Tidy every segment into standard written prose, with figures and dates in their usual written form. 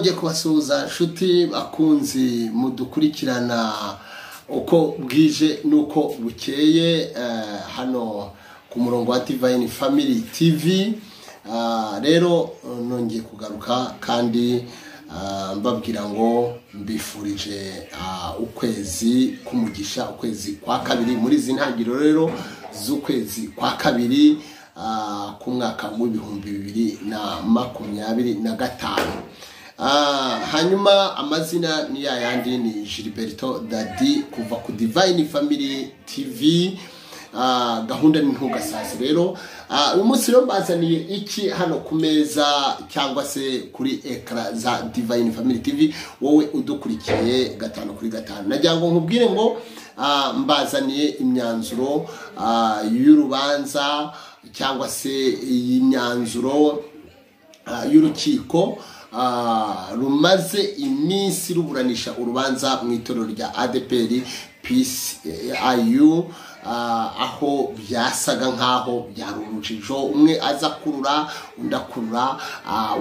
nongeye kubasuhuza nshuti bakunzi mudukurikirana uko bwije nuko bukeye hano ku murongo wa Divine Family TV. Rero nongeye kugaruka kandi mbabwira ngo mbifurije ukwezi kumugisha, ukwezi kwa kabiri muri izi ntangiriro rero z'ukwezi kwa kabiri ku mwaka w'ibihumbi 2025. Hanyuma amazina ni yayandi ni Gilberto Daddy kuva ku Divine Family TV. Gahunda ni ntugasase rero uyu munsi rero mbazaniye iki hano ku meza cyangwa se kuri ekra za Divine Family TV. Wowe udukurikiye 5/5 nagira ngo nkubwire ngo mbazaniye imyanzuro y'urubanza cyangwa se imyanzuro y'urukiko rumaze iminsi ruburanisha urubanza mu itorero rya ADPR PCIU, aho byasaga nkaho byarurucijo, umwe aza kurura undakurura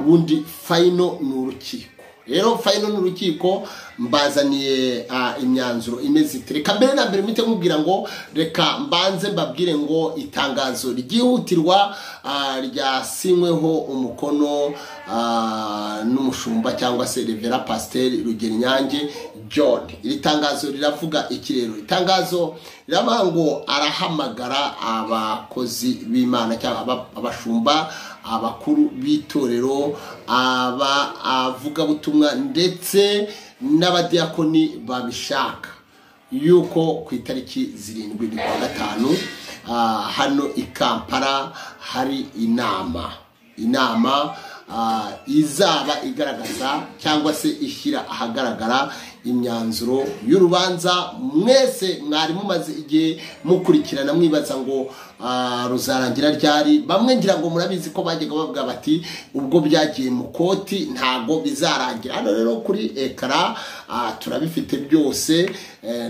wundi final n'urukiko. Rero final n'urukiko mbazaniye imyanzuro imeze itereka mbere na mbere mite nkubwira ngo reka mbanze mbabwire ngo itangazo ryihutirwa ryasinyweho umukono n'umushumba cyangwa se Reverend Pastor Rugerinyange John. Iri tangazo riravuga iki rero? Itangazo riravuga ngo arahamagara abakozi b'Imana cyangwa abashumba, abakuru b'itorero, avuga butumwa ndetse n'abadiakoni babishaka yuko ku itariki 7/5 hano i Kampala hari inama izaba igaragaza cyangwa se ishyira ahagaragara imyanzuro y'urubanza mwese mwari mumaze igihe mukurikirana mwibaza ngo ruzarangira ryari. Bamwe ngira ngo murabizi ko bajyaga bavuga bati ubwo byagiye mu koti ntago bizarangira. Hano rero kuri ekara turabifite byose,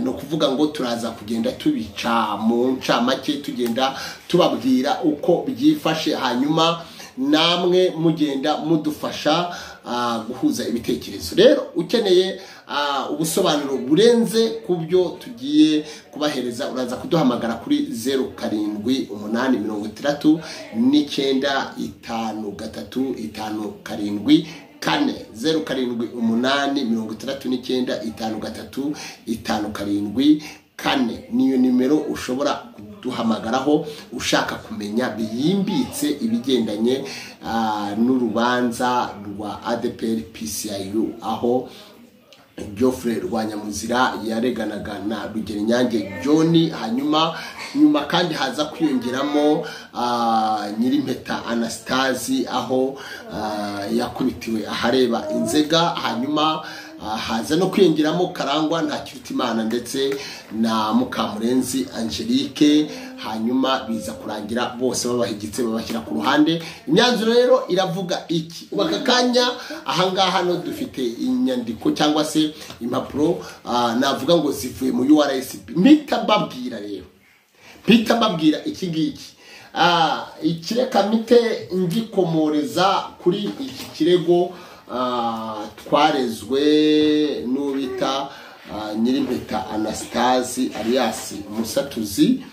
no kuvuga ngo turaza kugenda tubica mu ncamake tugenda tubabwira uko byifashe, hanyuma namwe mugenda mudufasha guhuza ibitekerezo. Rero ukeneye ubusobanuro burenze kubyo tugiye kubahereza uraza kuduhamagara kuri 0788 953 0788 niyo nimero ushobora kuduhamagaraho ushaka kumenya biyimbitse ibigendanye n'urubanza rwa ADPR PCIU, aho Geoffrey Rwanyamuzira yareganaga na Rugerinyange John. Hanyuma kandi haza kwiyongeramo Nyirimpeta Anastasi aho yakubitiwe ahareba Inzega. Hanyuma haza no kwiyongeramo Karangwa Ntakirutimana ndetse na Mukamurenzi Angelique. Hanyuma biza kurangira bose babahigitse babashyira ku ruhande. Imyanzuro rero iravuga iki? Bakakanya ahangaha no dufite inyandiko cyangwa se impapuro navuga ngo zivuye mu URSP. Mpita mbabwira iki ngiki. Ikireka mite ngikomoreza kuri iki kirego twarezwe n'ubita Nyirimpeta Anastasi alias Musatuzi,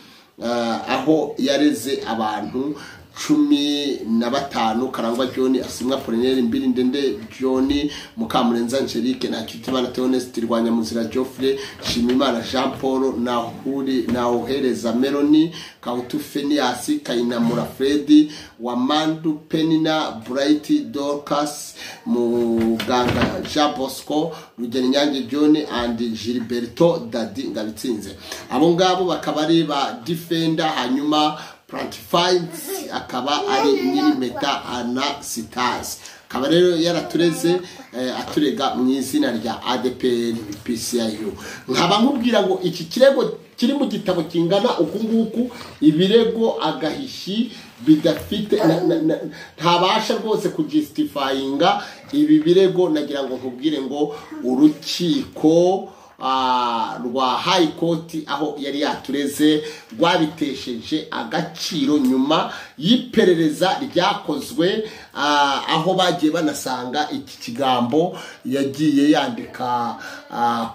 aho yareze abantu 15: Karangwa John, Asimwa Apollinaire Mbirindende John, Mukamurenzi Angelique, Ntakirutimana Theoneste, Rwanyamuzira Geoffrey, Shimimana Jean Paul, Nahuhereza Melanie, Kahutu Phineas, Kayinamura Fred, Wamandu Penina, Bright Dorcas, Muganga Jean Bosco, Rugerinyange John and Gilberto Daddy Ngabitsinze. Abo ngabo bakaba ari ba defender. Hanyuma Plantified akaba ari Nyirimpeta Anastasi, akaba rero yaratureze aturega mu izina rya ADPR PCIU. Nkaba nkubwira ngo iki kirego kiri mu gitabo kingana uku nguku, ibirego agahishi bidafite ntabasha rwose kujustifyinga ibi birego. Nagira ngo nkubwire ngo urukiko rwa High Court aho yari yatureze rwabitesheje agaciro nyuma y'iperereza ryakozwe aho bagiye banasanga iki kigambo yagiye yandika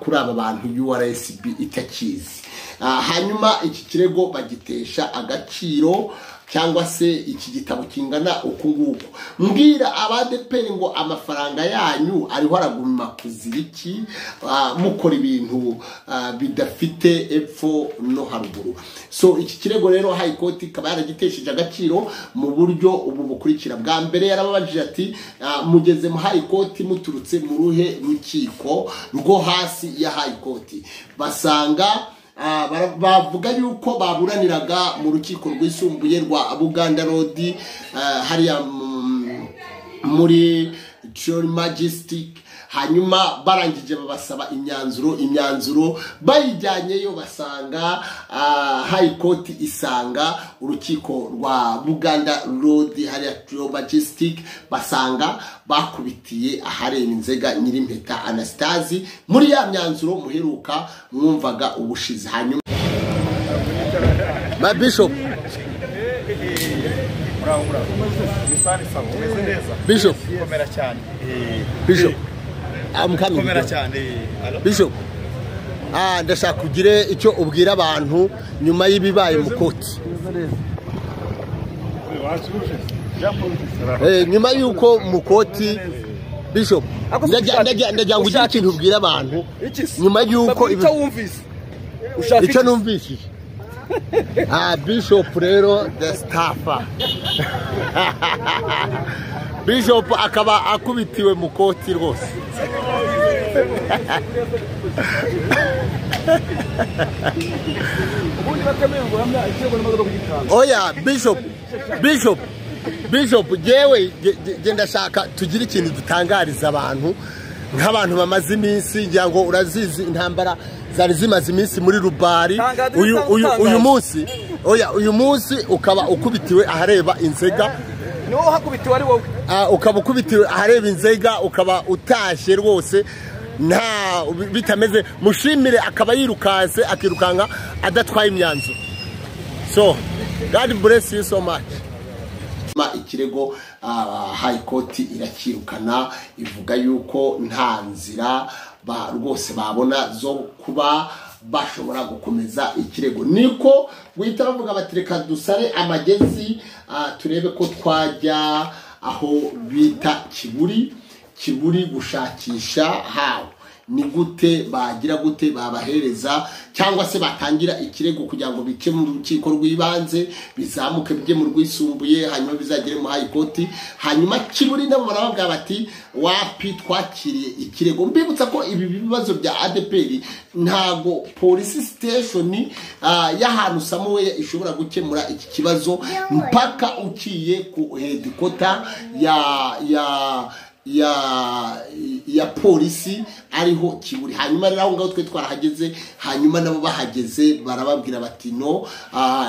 kuri aba bantu URSB itakizi. Hanyuma iki kirego bagitesha agaciro cyangwa se iki gitabo kingana uku nguku. Mbwira abadeperi ngo amafaranga yanyu ariho araguma kuziriki mukora ibintu bidafite epfo no haruguru. So iki kirego rero High Court ikaba yaragitesheje agaciro mu buryo ubu bukurikira. Bwa mbere yarababajije ati mugeze mu High Court muturutse mu ruhe rukiko rwo hasi ya High Court. Basanga bavuga yuko baburaniraga mu rukiko rwisumbuye rwa Buganda Road hariya muri Jolly Majestic. Hanyuma barangije babasaba imyanzuro bayijyanyeyo basanga High Court isanga urukiko rwa Buganda Road hariya Jolly Majestic basanga bakubitiye ahareba Inzega Nyirimpeta Anastasi muri ya myanzuro muheruka mwumvaga ubushize. Hanyuma ma Bishop Bishop komera cyane Bishop komera cyane Bishop ndashaka kugire icyo ubwira abantu nyuma y'ibibaye mu koti. Nyuma yuko mu koti Bishop ndajya ngugire ikintu ubwira abantu nyuma yuko icyo numvishije Bishop rero the staffer Bishop akaba akubitiwe mu koti rwose. Oya Bishop jewe genda shaka tugira ikintu dutangariza abantu nk'abantu bamaze iminsi ngira ngo urazizi intambara zari zimaze iminsi muri Rubari. Uyu munsi ukaba ukubitiwe ahareba Inzega. No hakubitiwe ari wowe ukaba ukubitiwe ahareba Inzega ukaba utashye rwose nta bitameze. Mushimire akaba yirukanse akirukanga adatwaye imyanzuro. So God bless you so much. Ikirego High Court irakirukana ivuga yuko nta nzira rwose babona zo kuba bashobora gukomeza ikirego. Niko guhita bavuga batireka dusare amagezi turebe ko twajya aho bita Kiburi gushakisha hawo ni gute bagira gute babahereza cyangwa se batangira ikirego kugira ngo bike mu rukiko rw'ibanze bizamuke bije mu rwisumbuye hanyuma bizagere mu High Court. Hanyuma Kiburi nabo baravuga bati wapi twakiriye ikirego. Mbibutsa ko ibi bibazo bya ADPR ntago police station y'ahantu Samuel ishobora gukemura iki kibazo mpaka ukiye ku headquarter ya polisi ariho Kiburi. Hanyuma rero ngaho twe twarahageze hanyuma nabo bahageze barababwira bati no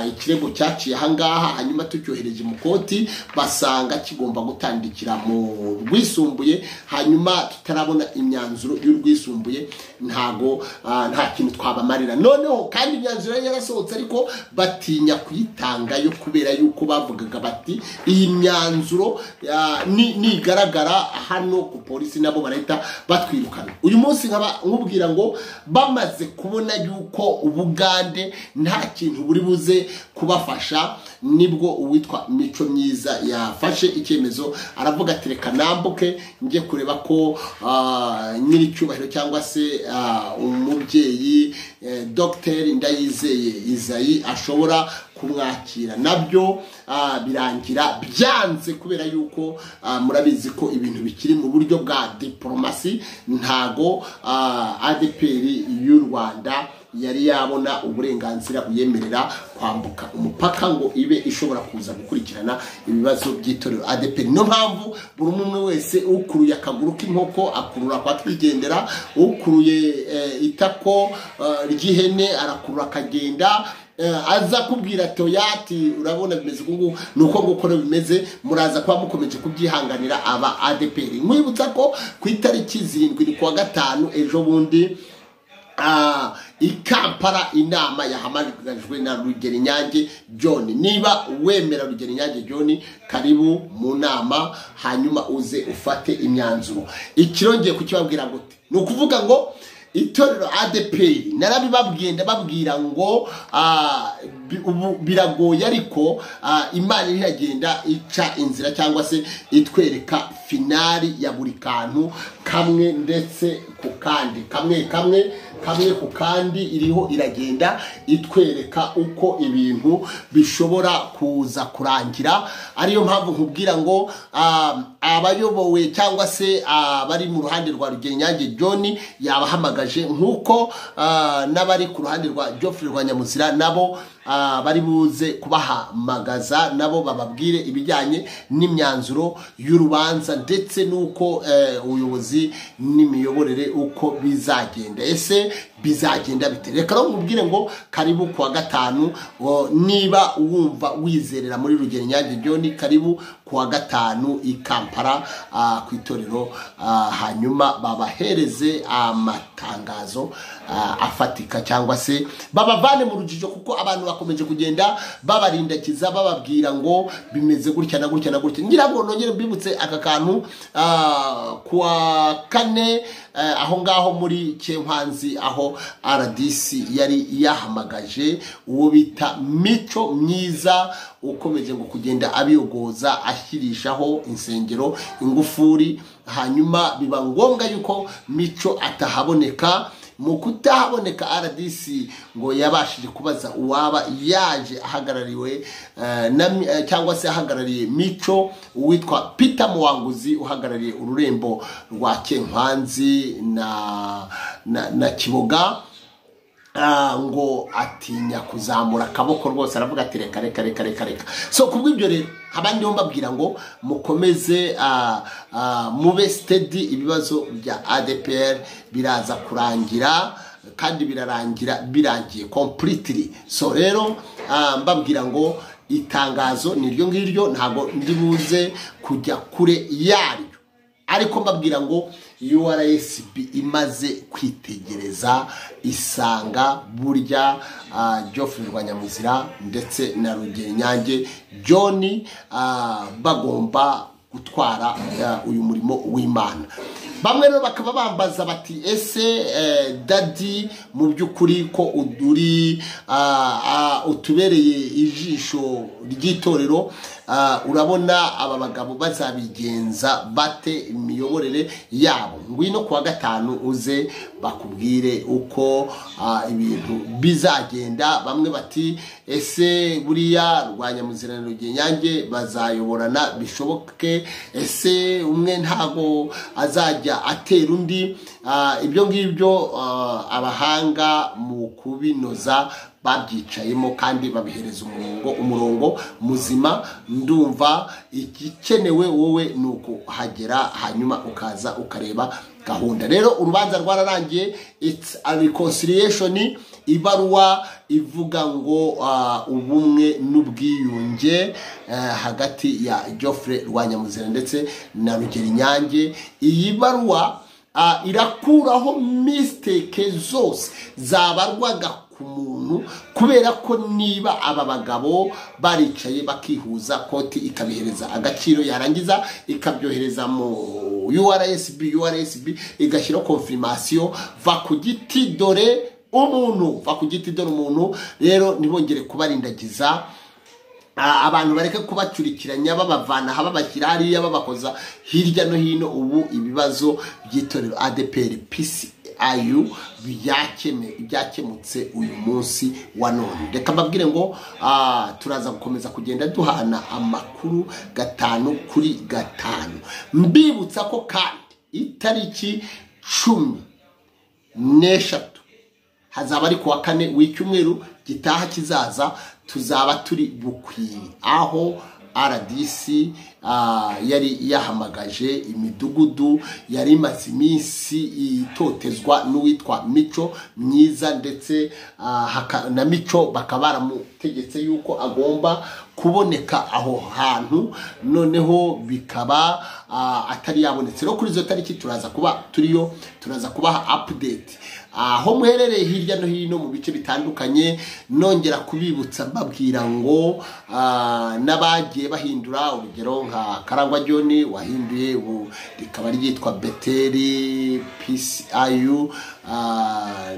ikirego cyaciye ahangaha. Hanyuma tucyohereje mu koti basanga kigomba gutandikira mu rwisumbuye. Hanyuma tutarabona imyanzuro y'urwisumbuye ntago nta kintu twabamarira. Noneho kandi imyanzuro yarasohotse ariko batinya kuyitanga yo kubera yuko bavugaga bati iyi myanzuro nigaragara hano ku polisi nabo barahita batwirukana. Uyu munsi nkubwira ngo bamaze kubona yuko Ubugande nta kintu buri buze kubafasha nibwo uwitwa Mico Myiza yafashe icyemezo aravuga ati reka nambuke ngiye kureba ko nyiri cyubahiro cyangwa se umubyeyi Dr Ndayizeye Isayi ashobora kumwakira. Nabyo birangira byanze kubera yuko murabizi ko ibintu bikiri mu buryo bwa diplomasi. Ntago ADPR y'u Rwanda yari yabona uburenganzira buyemerera kwambuka umupaka ngo ibe ishobora kuza gukurikirana ibibazo by'itorero ADPR. No mpamvu buri umwe wese ukuruye akaguru k'inkoko akurura kwa twigendera, ukuruye itako ry'ihene arakurura akagenda aza kubwira Toyati urabona bimeze ngugu nuko gukora bimeze. Muraza kwa mukomeje kubyihanganira aba ADPR. Mwibutsa ko ku itariki 7 ni kwa gatanu ejo bundi Ikampara inama yahamagajwe na Rugerinyange John. Niba wemera Rugerinyange John, karibu mu nama hanyuma uze ufate imyanzuro. Ikirongeye kukibabwira gute? Ni ukuvuga ngo itorero ADPR narabibabwiye ndababwira ngo biragoye, ariko Imana iragenda ica inzira cyangwa se itwereka finali ya buri kantu kamwe ndetse ku kandi kamwe ku kandi iriho iragenda itwereka uko ibintu bishobora kuza kurangira. Ariyo mpamvu nkubwira ngo abayobowe cyangwa se bari mu ruhande rwa Rugerinyange John yabahamagaje, nkuko n'abari ku ruhande rwa Geoffrey Rwanyamuzira nabo bari buze kubahamagaza nabo bababwire ibijyanye n'imyanzuro y'urubanza ndetse nuko ubuyobozi n'imiyoborere uko bizagenda. Ese bizagenda bite? Reka nkubwire ngo karibu kuwa gatanu. Niba wumva wizerera muri Rugerinyange John, karibu kuwa gatanu i Kampala ku itorero, hanyuma babahereze amatangazo afatika cyangwa se babavane mu rujijo, kuko abantu bakomeje kugenda babarindakiza bababwira ngo bimeze gutya na gutya na gutya. Ngira ngo nongere mbibutse aka kantu kuwa kane aho ngaho muri Kempanzi, aho RDC yari yahamagaje uwo bita Mico Myiza ukomeje ngo kugenda abiyogoza ashyirishaho insengero ingufuri, hanyuma biba ngombwa yuko Mico atahaboneka. Mu kutahaboneka RDC ngo yabashije kubaza uwaba yaje ahagarariwe cyangwa se ahagarariye Mico, witwa Peter Muwanguzi uhagarariye ururembo rwa Kempanzi na Kiboga. Ngo atinya kuzamura akaboko rwose, aravuga ati reka. So kubw'ibyo rero abandi mbabwira ngo mukomeze mube steady, ibibazo bya ADPR biraza kurangira kandi birangiye completely. So rero mbabwira ngo itangazo niryo ngiryo, ntago ndibuze kujya kure yaryo, ariko mbabwira ngo URSB imaze kwitegereza isanga burya Geoffrey Rwanyamuzira ndetse na Rugerinyange John bagomba gutwara uyu murimo w'Imana. Bamwe rero bakaba bambaza bati ese Daddy mu by'ukuri ko utubereye ijisho ry'itorero, urabona aba bagabo bazabigenza bate imiyoborere yabo? Ngwino kuwa gatanu uze bakubwire uko ibintu bizagenda. Bamwe bati ese buriya Rwanyamuzira na Rugerinyange bazayoborana bishoboke? Ese umwe ntago azajya atera undi? Ibyo ngibyo abahanga mu kubinoza babyicayemo kandi babihereza umurongo muzima. Ndumva igikenewe wowe nuko hagera hanyuma ukaza ukareba gahunda. Rero urubanza rwararangiye, it's a reconciliation, ibaruwa ivuga ngo ubumwe n'ubwiyunge hagati ya Geoffrey Rwanyamuzira ndetse na Rugerinyange. Iyi baruwa irakuraho mistake zose zabarwaga ku muntu, kubera ko niba aba bagabo baricaye bakihuza, koti ikabihereza agaciro, yarangiza ikabyohereza mu URSB igashyira confirmation, va ku giti dore umuntu. Rero nibongere kubarindagiza abantu bareke kubacurikiranya babavana babashyira hariya babakoza hirya no hino. Ubu ibibazo by'itorero ADPR PCIU byakemutse uyu munsi wa none. Reka mbabwire ngo turaza gukomeza kugenda duhana amakuru gatanu kuri gatanu. Mbibutsa ko kandi itariki 13 hazaba ari kuwa kane w'icyumweru gitaha kizaza, tuzaba turi Bukwiri, aho RDC yari yahamagaje imidugudu yari imaze iminsi itotezwa n'uwitwa Mico Myiza, ndetse na Mico bakaba baramutegetse yuko agomba kuboneka aho hantu, noneho bikaba atari yabonetse. Rero kuri izo tariki turaza kubaha update aho muherereye hirya no hino mu bice bitandukanye, nongera kubibutsa mbabwira ngo n'abagiye bahindura, urugero nka Karangwa John wahinduye rikaba ryitwa Beteli PCIU,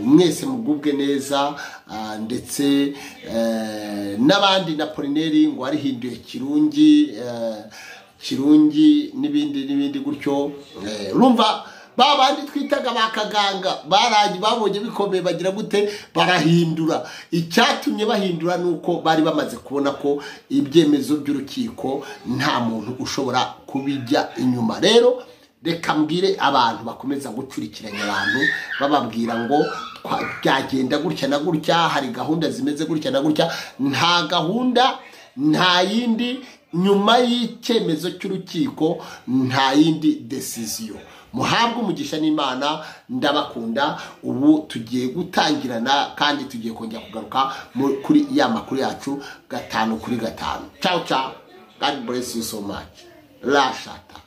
mwese mugubwe neza, ndetse n'abandi na Polineri ngo arihinduye Kirungi n'ibindi gutyo. Urumva babandi twitaga bakaganga babonye bikomeye bagira gute barahindura. Icyatumye bahindura nuko bari bamaze kubona ko ibyemezo by'urukiko nta muntu ushobora kubijya inyuma. Rero reka mbwire abantu bakomeza gucurikiranya abantu bababwira ngo byagenda gutya na gutya, hari gahunda zimeze gutya na gutya. Nta gahunda, nta yindi, nyuma y'icyemezo cy'urukiko nta yindi decision. Muhabwe umugisha n'Imana, ndabakunda. Ubu tugiye gutangirana kandi tugiye kongera kugaruka kuri ya makuru yacu 5 kuri 5. Ciao ciao, God bless you so much. Rashata.